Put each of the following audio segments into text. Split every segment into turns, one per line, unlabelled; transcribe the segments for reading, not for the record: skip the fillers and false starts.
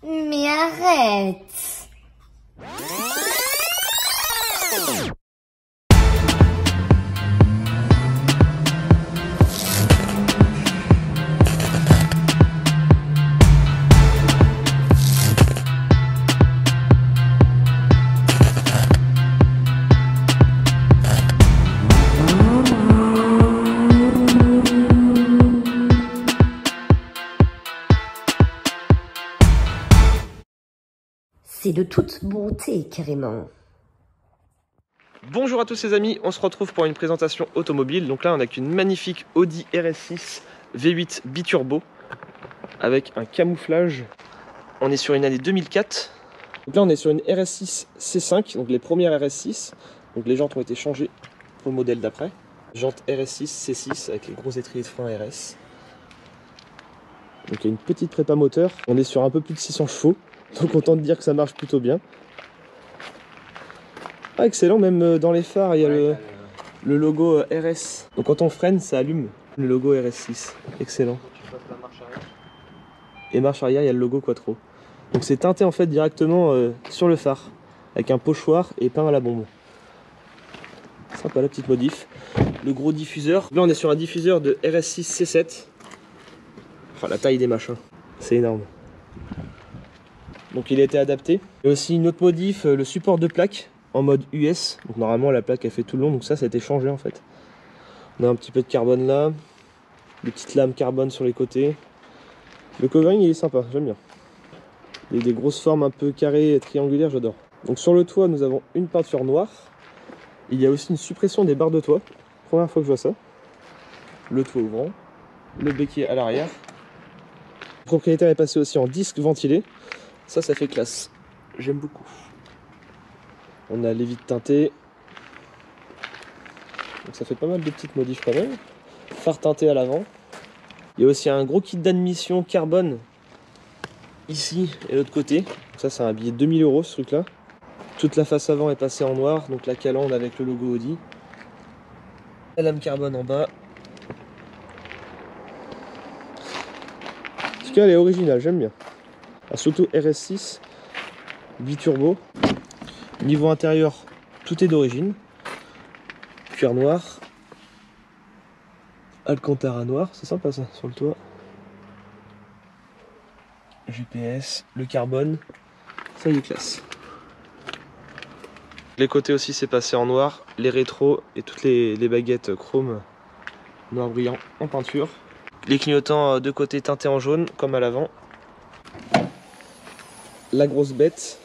Mais arrête! C'est de toute beauté, carrément.
Bonjour à tous les amis, on se retrouve pour une présentation automobile. Donc là on a qu'une magnifique Audi RS6 V8 biturbo avec un camouflage. On est sur une année 2004. Donc là on est sur une RS6 C5, donc les premières RS6. Donc les jantes ont été changées pour le modèle d'après. Jantes RS6 C6 avec les gros étriers de frein RS. Donc il y a une petite prépa moteur. On est sur un peu plus de 600 chevaux. Donc content de dire que ça marche plutôt bien. Ah, excellent, même dans les phares il y a le logo RS. Donc quand on freine ça allume le logo RS6. Excellent. Et marche arrière il y a le logo Quattro. Donc c'est teinté en fait directement sur le phare avec un pochoir et peint à la bombe. Sympa la petite modif. Le gros diffuseur. Là on est sur un diffuseur de RS6 C7. Enfin la taille des machins, c'est énorme. Donc il a été adapté. Il y a aussi une autre modif, le support de plaque en mode US. Donc normalement la plaque elle fait tout le long, donc ça a été changé en fait. On a un petit peu de carbone là, des petites lames carbone sur les côtés. Le covering il est sympa, j'aime bien. Il y a des grosses formes un peu carrées et triangulaires, j'adore. Donc sur le toit nous avons une peinture noire. Il y a aussi une suppression des barres de toit. Première fois que je vois ça. Le toit ouvrant, le béquet à l'arrière. Le propriétaire est passé aussi en disque ventilé. Ça fait classe. J'aime beaucoup. On a les vitres teintées. Donc ça fait pas mal de petites modifs quand même. Phare teinté à l'avant. Il y a aussi un gros kit d'admission carbone ici et l'autre côté. Donc ça c'est un billet de 2000 € ce truc là. Toute la face avant est passée en noir. Donc la calandre avec le logo Audi. La lame carbone en bas. En tout cas elle est originale, j'aime bien. Surtout RS6 biturbo. Niveau intérieur, tout est d'origine. Cuir noir. Alcantara noir, c'est sympa ça sur le toit. GPS, le carbone, ça y est classe. Les côtés aussi c'est passé en noir, les rétros et toutes les baguettes chrome noir brillant en peinture. Les clignotants de côté teintés en jaune comme à l'avant. La grosse bête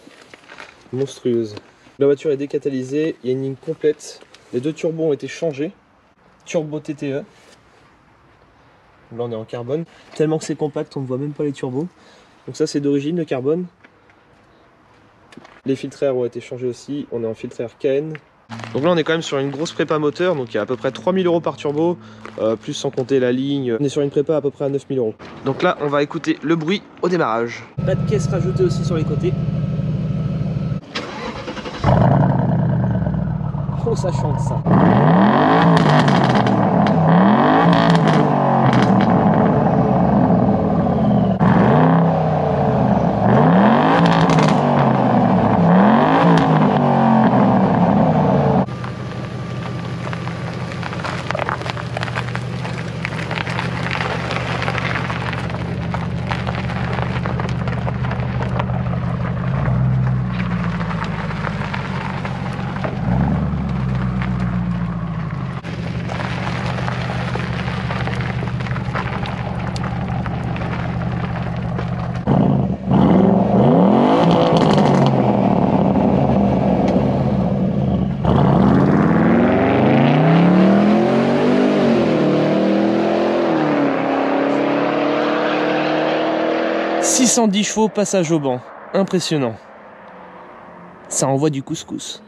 monstrueuse. La voiture est décatalysée, il y a une ligne complète. Les deux turbos ont été changés. Turbo TTE. Là on est en carbone. Tellement que c'est compact, on ne voit même pas les turbos. Donc ça c'est d'origine le carbone. Les filtres air ont été changés aussi. On est en filtre air KN. Donc là on est quand même sur une grosse prépa moteur. Donc il y a à peu près 3000 € par turbo. Plus sans compter la ligne. On est sur une prépa à peu près à 9000 €. Donc là on va écouter le bruit au démarrage. Pas de caisse rajoutée aussi sur les côtés. Oh ça chante ça. « 610 chevaux, passage au banc. Impressionnant. Ça envoie du couscous. »